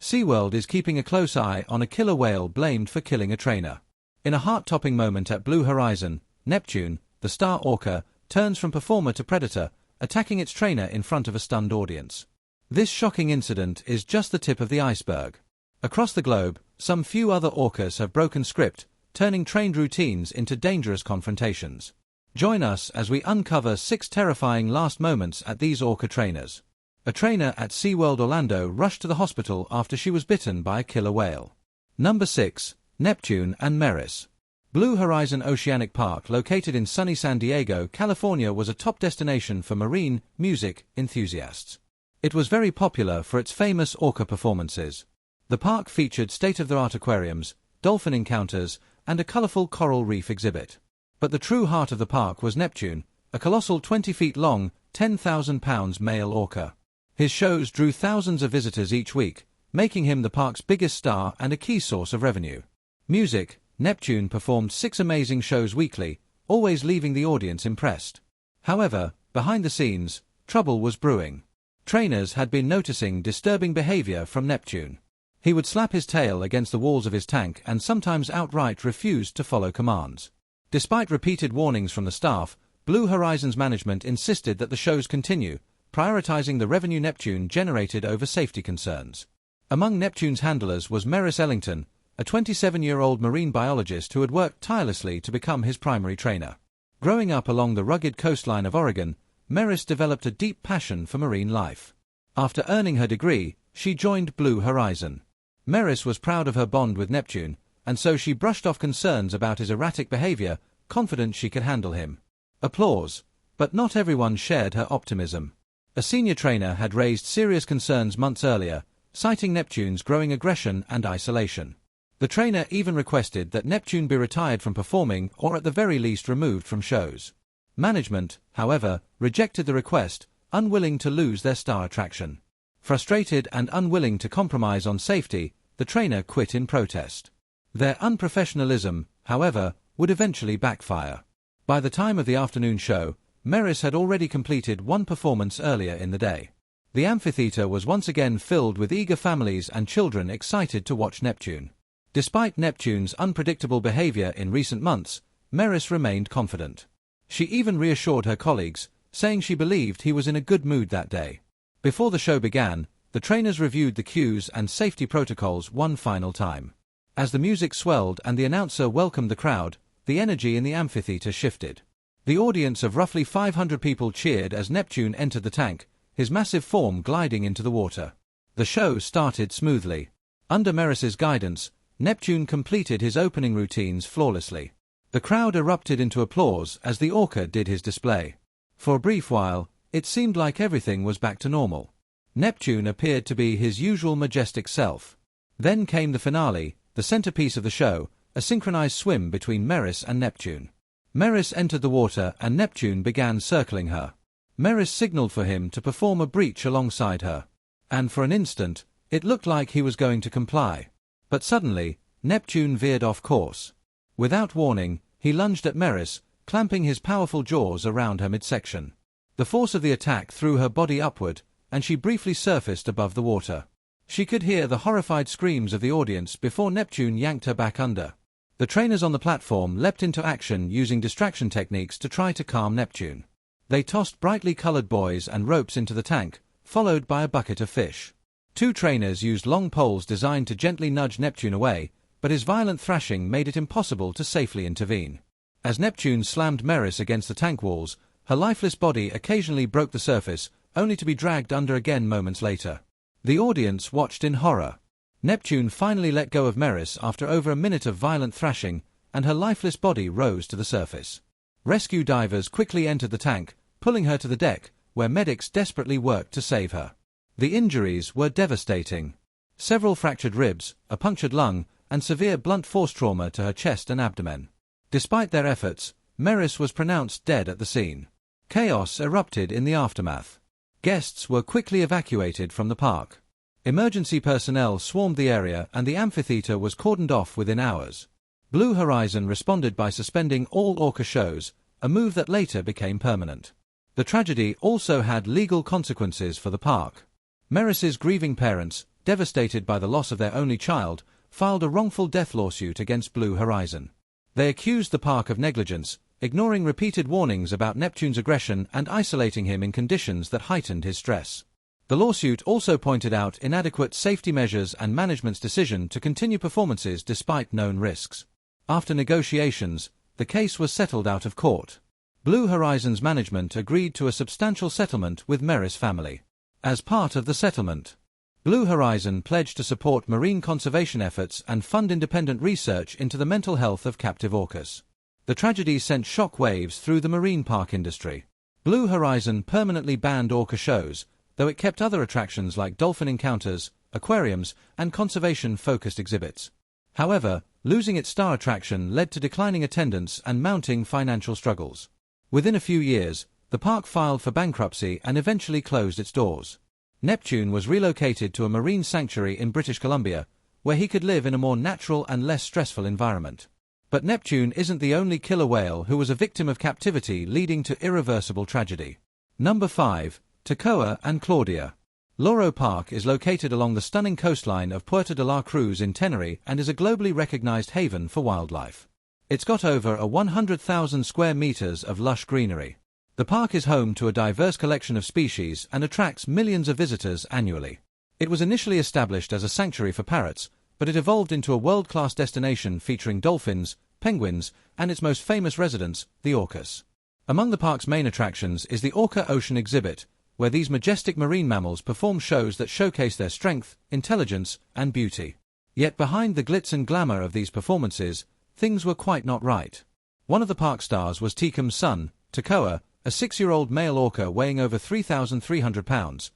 SeaWorld is keeping a close eye on a killer whale blamed for killing a trainer. In a heart-topping moment at Blue Horizon, Neptune, the star orca, turns from performer to predator, attacking its trainer in front of a stunned audience. This shocking incident is just the tip of the iceberg. Across the globe, some few other orcas have broken script, turning trained routines into dangerous confrontations. Join us as we uncover 6 terrifying last moments at these orca trainers. A trainer at SeaWorld Orlando rushed to the hospital after she was bitten by a killer whale. Number 6. Neptune and Meris. Blue Horizon Oceanic Park, located in sunny San Diego, California, was a top destination for marine music enthusiasts. It was very popular for its famous orca performances. The park featured state-of-the-art aquariums, dolphin encounters, and a colorful coral reef exhibit. But the true heart of the park was Neptune, a colossal 20 feet long, 10,000 pounds male orca. His shows drew thousands of visitors each week, making him the park's biggest star and a key source of revenue. Music. Neptune performed 6 amazing shows weekly, always leaving the audience impressed. However, behind the scenes, trouble was brewing. Trainers had been noticing disturbing behavior from Neptune. He would slap his tail against the walls of his tank and sometimes outright refused to follow commands. Despite repeated warnings from the staff, Blue Horizon's management insisted that the shows continue, prioritizing the revenue Neptune generated over safety concerns. Among Neptune's handlers was Meris Ellington, a 27-year-old marine biologist who had worked tirelessly to become his primary trainer. Growing up along the rugged coastline of Oregon, Meris developed a deep passion for marine life. After earning her degree, she joined Blue Horizon. Meris was proud of her bond with Neptune, and so she brushed off concerns about his erratic behavior, confident she could handle him. Applause. But not everyone shared her optimism. A senior trainer had raised serious concerns months earlier, citing Neptune's growing aggression and isolation. The trainer even requested that Neptune be retired from performing or at the very least removed from shows. Management, however, rejected the request, unwilling to lose their star attraction. Frustrated and unwilling to compromise on safety, the trainer quit in protest. Their unprofessionalism, however, would eventually backfire. By the time of the afternoon show, Meris had already completed one performance earlier in the day. The amphitheater was once again filled with eager families and children excited to watch Neptune. Despite Neptune's unpredictable behavior in recent months, Meris remained confident. She even reassured her colleagues, saying she believed he was in a good mood that day. Before the show began, the trainers reviewed the cues and safety protocols one final time. As the music swelled and the announcer welcomed the crowd, the energy in the amphitheater shifted. The audience of roughly 500 people cheered as Neptune entered the tank, his massive form gliding into the water. The show started smoothly. Under Meris's guidance, Neptune completed his opening routines flawlessly. The crowd erupted into applause as the orca did his display. For a brief while, it seemed like everything was back to normal. Neptune appeared to be his usual majestic self. Then came the finale, the centerpiece of the show, a synchronized swim between Meris and Neptune. Meris entered the water and Neptune began circling her. Meris signaled for him to perform a breach alongside her. And for an instant, it looked like he was going to comply. But suddenly, Neptune veered off course. Without warning, he lunged at Meris, clamping his powerful jaws around her midsection. The force of the attack threw her body upward, and she briefly surfaced above the water. She could hear the horrified screams of the audience before Neptune yanked her back under. The trainers on the platform leapt into action using distraction techniques to try to calm Neptune. They tossed brightly colored buoys and ropes into the tank, followed by a bucket of fish. 2 trainers used long poles designed to gently nudge Neptune away, but his violent thrashing made it impossible to safely intervene. As Neptune slammed Meris against the tank walls, her lifeless body occasionally broke the surface, only to be dragged under again moments later. The audience watched in horror. Neptune finally let go of Meris after over a minute of violent thrashing, and her lifeless body rose to the surface. Rescue divers quickly entered the tank, pulling her to the deck, where medics desperately worked to save her. The injuries were devastating. Several fractured ribs, a punctured lung, and severe blunt force trauma to her chest and abdomen. Despite their efforts, Meris was pronounced dead at the scene. Chaos erupted in the aftermath. Guests were quickly evacuated from the park. Emergency personnel swarmed the area and the amphitheater was cordoned off within hours. Blue Horizon responded by suspending all orca shows, a move that later became permanent. The tragedy also had legal consequences for the park. Meris's grieving parents, devastated by the loss of their only child, filed a wrongful death lawsuit against Blue Horizon. They accused the park of negligence, ignoring repeated warnings about Neptune's aggression and isolating him in conditions that heightened his stress. The lawsuit also pointed out inadequate safety measures and management's decision to continue performances despite known risks. After negotiations, the case was settled out of court. Blue Horizon's management agreed to a substantial settlement with Meris family. As part of the settlement, Blue Horizon pledged to support marine conservation efforts and fund independent research into the mental health of captive orcas. The tragedy sent shock waves through the marine park industry. Blue Horizon permanently banned orca shows, though it kept other attractions like dolphin encounters, aquariums, and conservation-focused exhibits. However, losing its star attraction led to declining attendance and mounting financial struggles. Within a few years, the park filed for bankruptcy and eventually closed its doors. Neptune was relocated to a marine sanctuary in British Columbia, where he could live in a more natural and less stressful environment. But Neptune isn't the only killer whale who was a victim of captivity leading to irreversible tragedy. Number 5. Toccoa and Claudia. Loro Park is located along the stunning coastline of Puerto de la Cruz in Tenerife and is a globally recognized haven for wildlife. It's got over 100,000 square meters of lush greenery. The park is home to a diverse collection of species and attracts millions of visitors annually. It was initially established as a sanctuary for parrots, but it evolved into a world-class destination featuring dolphins, penguins, and its most famous residents, the orcas. Among the park's main attractions is the Orca Ocean exhibit, where these majestic marine mammals perform shows that showcase their strength, intelligence, and beauty. Yet behind the glitz and glamour of these performances, things were quite not right. One of the park stars was Tecum's son, Toccoa, a 6-year-old male orca weighing over 3,300 pounds.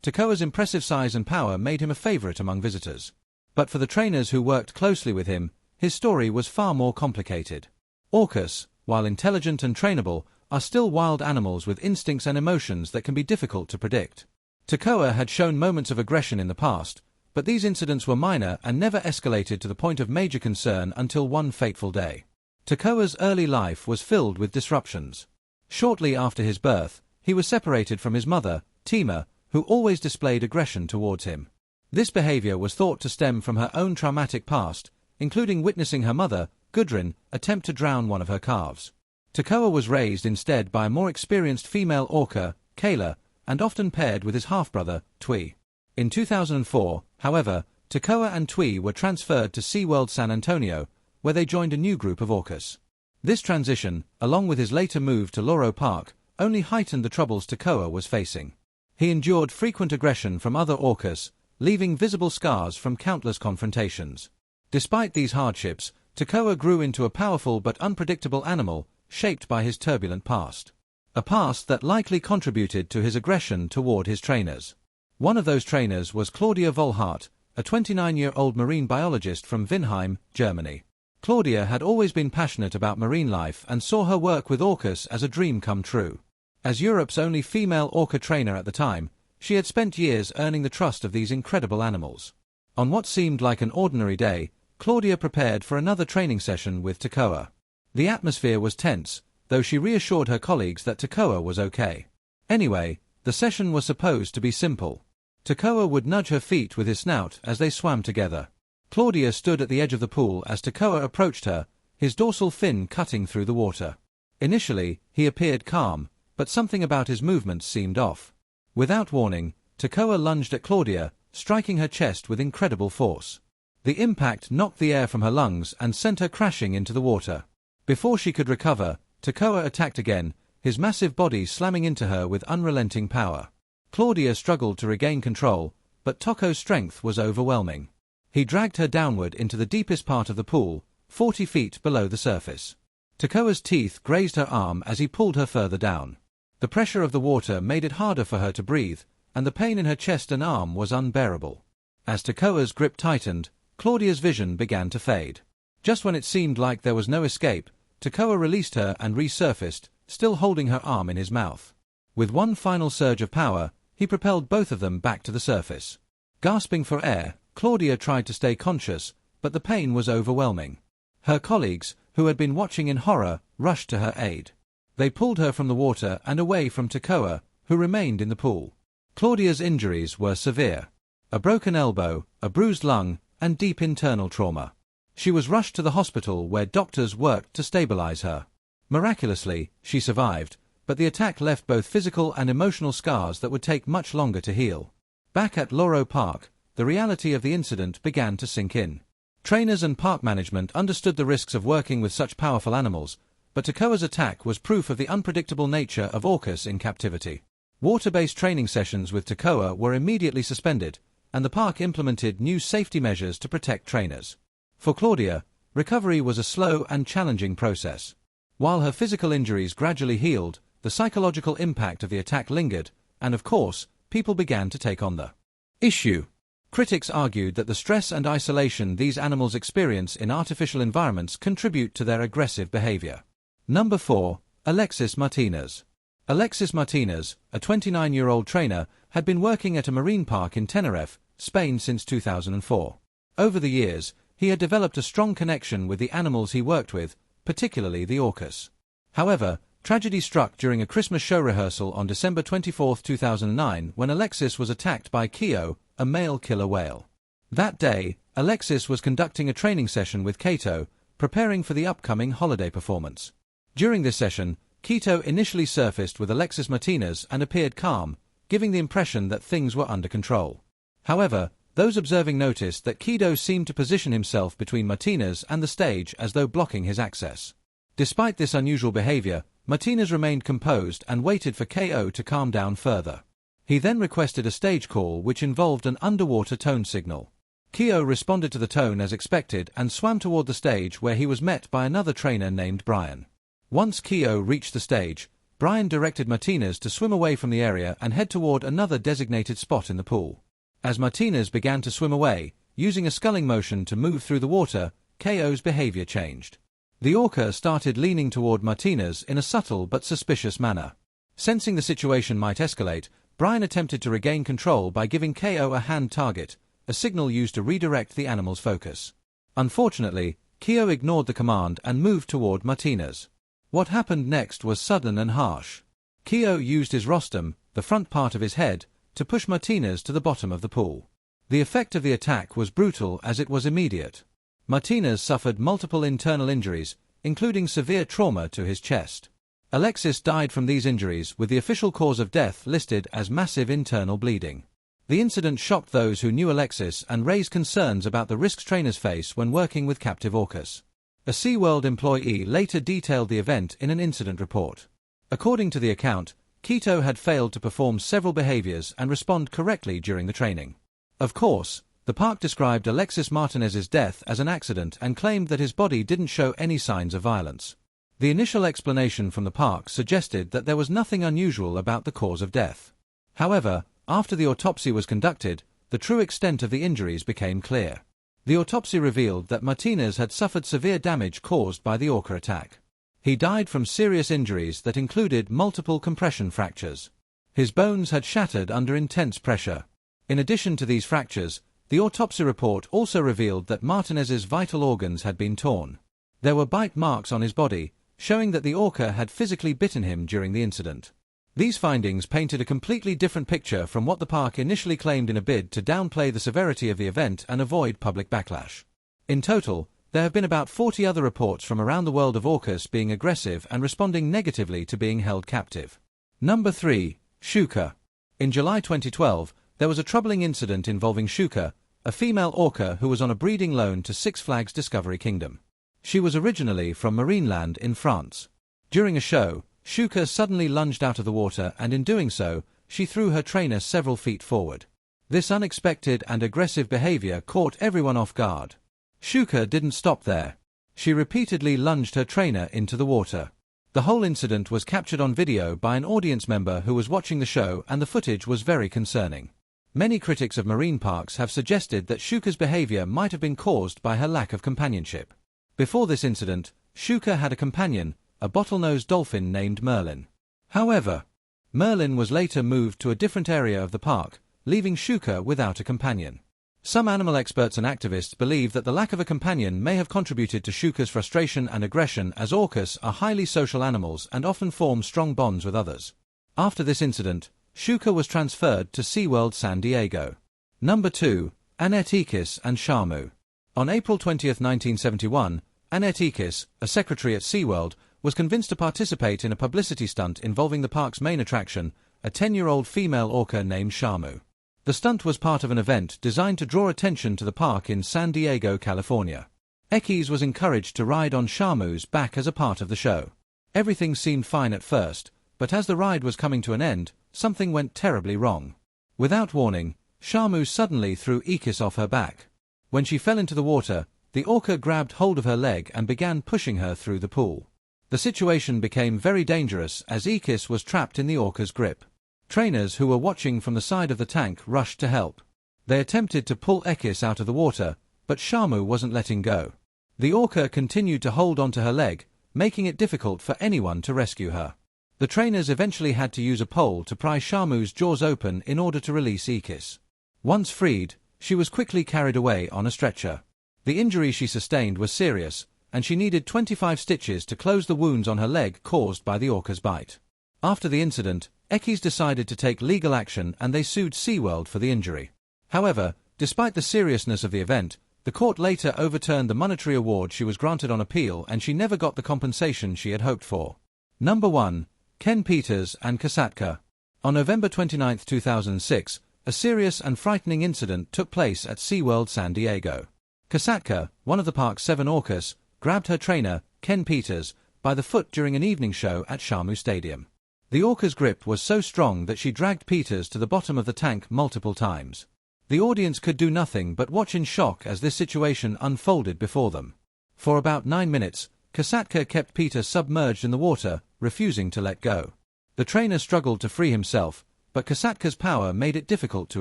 Toccoa's impressive size and power made him a favorite among visitors. But for the trainers who worked closely with him, his story was far more complicated. Orcas, while intelligent and trainable, are still wild animals with instincts and emotions that can be difficult to predict. Toccoa had shown moments of aggression in the past, but these incidents were minor and never escalated to the point of major concern until one fateful day. Toccoa's early life was filled with disruptions. Shortly after his birth, he was separated from his mother, Tima, who always displayed aggression towards him. This behavior was thought to stem from her own traumatic past, including witnessing her mother, Gudrun, attempt to drown one of her calves. Toccoa was raised instead by a more experienced female orca, Kayla, and often paired with his half-brother, Twee. In 2004, however, Toccoa and Twee were transferred to SeaWorld San Antonio, where they joined a new group of orcas. This transition, along with his later move to Loro Park, only heightened the troubles Toccoa was facing. He endured frequent aggression from other orcas, leaving visible scars from countless confrontations. Despite these hardships, Toccoa grew into a powerful but unpredictable animal, shaped by his turbulent past. A past that likely contributed to his aggression toward his trainers. One of those trainers was Claudia Volhart, a 29-year-old marine biologist from Vinheim, Germany. Claudia had always been passionate about marine life and saw her work with orcas as a dream come true. As Europe's only female orca trainer at the time, she had spent years earning the trust of these incredible animals. On what seemed like an ordinary day, Claudia prepared for another training session with Toccoa. The atmosphere was tense, though she reassured her colleagues that Toccoa was okay. Anyway, the session was supposed to be simple. Toccoa would nudge her feet with his snout as they swam together. Claudia stood at the edge of the pool as Toccoa approached her, his dorsal fin cutting through the water. Initially, he appeared calm, but something about his movements seemed off. Without warning, Toccoa lunged at Claudia, striking her chest with incredible force. The impact knocked the air from her lungs and sent her crashing into the water. Before she could recover, Toccoa attacked again, his massive body slamming into her with unrelenting power. Claudia struggled to regain control, but Toccoa's strength was overwhelming. He dragged her downward into the deepest part of the pool, 40 feet below the surface. Toccoa's teeth grazed her arm as he pulled her further down. The pressure of the water made it harder for her to breathe, and the pain in her chest and arm was unbearable. As Toccoa's grip tightened, Claudia's vision began to fade. Just when it seemed like there was no escape, Toccoa released her and resurfaced, still holding her arm in his mouth. With one final surge of power, he propelled both of them back to the surface. Gasping for air, Claudia tried to stay conscious, but the pain was overwhelming. Her colleagues, who had been watching in horror, rushed to her aid. They pulled her from the water and away from Toccoa, who remained in the pool. Claudia's injuries were severe. a broken elbow, a bruised lung, and deep internal trauma. She was rushed to the hospital where doctors worked to stabilize her. Miraculously, she survived, but the attack left both physical and emotional scars that would take much longer to heal. Back at Loro Park, the reality of the incident began to sink in. Trainers and park management understood the risks of working with such powerful animals, but Tekoa's attack was proof of the unpredictable nature of orcas in captivity. Water-based training sessions with Tekoa were immediately suspended, and the park implemented new safety measures to protect trainers. For Claudia, recovery was a slow and challenging process. While her physical injuries gradually healed, the psychological impact of the attack lingered, and of course, people began to take on the issue. Critics argued that the stress and isolation these animals experience in artificial environments contribute to their aggressive behavior. Number 4. Alexis Martinez. Alexis Martinez, a 29-year-old trainer, had been working at a marine park in Tenerife, Spain since 2004. Over the years, he had developed a strong connection with the animals he worked with, particularly the orcas. However, tragedy struck during a Christmas show rehearsal on December 24, 2009, when Alexis was attacked by Keo, a male killer whale. That day, Alexis was conducting a training session with Kato, preparing for the upcoming holiday performance. During this session, Kato initially surfaced with Alexis Martinez and appeared calm, giving the impression that things were under control. However, those observing noticed that Kato seemed to position himself between Martinez and the stage as though blocking his access. Despite this unusual behavior, Martinez remained composed and waited for Ko to calm down further. He then requested a stage call which involved an underwater tone signal. Ko responded to the tone as expected and swam toward the stage where he was met by another trainer named Brian. Once Ko reached the stage, Brian directed Martinez to swim away from the area and head toward another designated spot in the pool. As Martinez began to swim away, using a sculling motion to move through the water, Ko's behavior changed. The orca started leaning toward Martinez in a subtle but suspicious manner. Sensing the situation might escalate, Brian attempted to regain control by giving Ko a hand target, a signal used to redirect the animal's focus. Unfortunately, Ko ignored the command and moved toward Martinez. What happened next was sudden and harsh. Ko used his rostrum, the front part of his head, to push Martinez to the bottom of the pool. The effect of the attack was brutal as it was immediate. Martinez suffered multiple internal injuries, including severe trauma to his chest. Alexis died from these injuries, with the official cause of death listed as massive internal bleeding. The incident shocked those who knew Alexis and raised concerns about the risks trainers face when working with captive orcas. A SeaWorld employee later detailed the event in an incident report. According to the account, Kato had failed to perform several behaviors and respond correctly during the training. Of course, the park described Alexis Martinez's death as an accident and claimed that his body didn't show any signs of violence. The initial explanation from the park suggested that there was nothing unusual about the cause of death. However, after the autopsy was conducted, the true extent of the injuries became clear. The autopsy revealed that Martinez had suffered severe damage caused by the orca attack. He died from serious injuries that included multiple compression fractures. His bones had shattered under intense pressure. In addition to these fractures, the autopsy report also revealed that Martinez's vital organs had been torn. There were bite marks on his body, showing that the orca had physically bitten him during the incident. These findings painted a completely different picture from what the park initially claimed in a bid to downplay the severity of the event and avoid public backlash. In total, there have been about 40 other reports from around the world of orcas being aggressive and responding negatively to being held captive. Number 3. Shuka. In July 2012, there was a troubling incident involving Shuka, a female orca who was on a breeding loan to Six Flags Discovery Kingdom. She was originally from Marineland in France. During a show, Shuka suddenly lunged out of the water and in doing so, she threw her trainer several feet forward. This unexpected and aggressive behavior caught everyone off guard. Shuka didn't stop there. She repeatedly lunged her trainer into the water. The whole incident was captured on video by an audience member who was watching the show, and the footage was very concerning. Many critics of marine parks have suggested that Shuka's behavior might have been caused by her lack of companionship. Before this incident, Shuka had a companion, a bottlenose dolphin named Merlin. However, Merlin was later moved to a different area of the park, leaving Shuka without a companion. Some animal experts and activists believe that the lack of a companion may have contributed to Shuka's frustration and aggression, as orcas are highly social animals and often form strong bonds with others. After this incident, Shuka was transferred to SeaWorld San Diego. Number 2. Annette Eakes and Shamu. On April 20, 1971, Annette Eakes, a secretary at SeaWorld, was convinced to participate in a publicity stunt involving the park's main attraction, a 10-year-old female orca named Shamu. The stunt was part of an event designed to draw attention to the park in San Diego, California. Eakes was encouraged to ride on Shamu's back as a part of the show. Everything seemed fine at first, but as the ride was coming to an end, something went terribly wrong. Without warning, Shamu suddenly threw Eakes off her back. When she fell into the water, the orca grabbed hold of her leg and began pushing her through the pool. The situation became very dangerous as Eakes was trapped in the orca's grip. Trainers who were watching from the side of the tank rushed to help. They attempted to pull Eakes out of the water, but Shamu wasn't letting go. The orca continued to hold onto her leg, making it difficult for anyone to rescue her. The trainers eventually had to use a pole to pry Shamu's jaws open in order to release Eakes. Once freed, she was quickly carried away on a stretcher. The injury she sustained was serious, and she needed 25 stitches to close the wounds on her leg caused by the orca's bite. After the incident, Eakes decided to take legal action and they sued SeaWorld for the injury. However, despite the seriousness of the event, the court later overturned the monetary award she was granted on appeal and she never got the compensation she had hoped for. Number 1. Ken Peters and Kasatka. On November 29, 2006, a serious and frightening incident took place at SeaWorld San Diego. Kasatka, one of the park's 7 orcas, grabbed her trainer, Ken Peters, by the foot during an evening show at Shamu Stadium. The orca's grip was so strong that she dragged Peters to the bottom of the tank multiple times. The audience could do nothing but watch in shock as this situation unfolded before them. For about 9 minutes, Kasatka kept Peters submerged in the water, refusing to let go. The trainer struggled to free himself, but Kasatka's power made it difficult to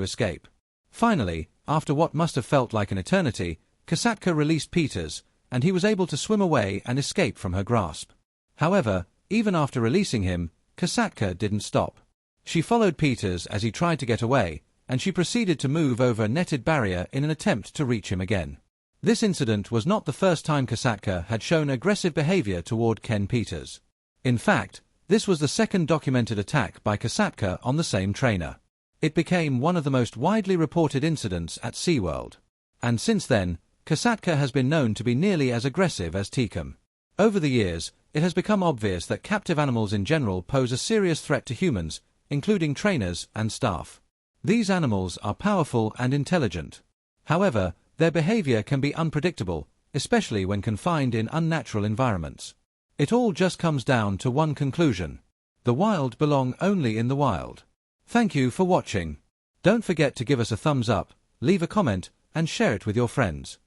escape. Finally, after what must have felt like an eternity, Kasatka released Peters, and he was able to swim away and escape from her grasp. However, even after releasing him, Kasatka didn't stop. She followed Peters as he tried to get away, and she proceeded to move over a netted barrier in an attempt to reach him again. This incident was not the first time Kasatka had shown aggressive behavior toward Ken Peters. In fact, this was the second documented attack by Kasatka on the same trainer. It became one of the most widely reported incidents at SeaWorld. And since then, Kasatka has been known to be nearly as aggressive as Tekum. Over the years, it has become obvious that captive animals in general pose a serious threat to humans, including trainers and staff. These animals are powerful and intelligent. However, their behavior can be unpredictable, especially when confined in unnatural environments. It all just comes down to one conclusion. The wild belong only in the wild. Thank you for watching. Don't forget to give us a thumbs up, leave a comment, and share it with your friends.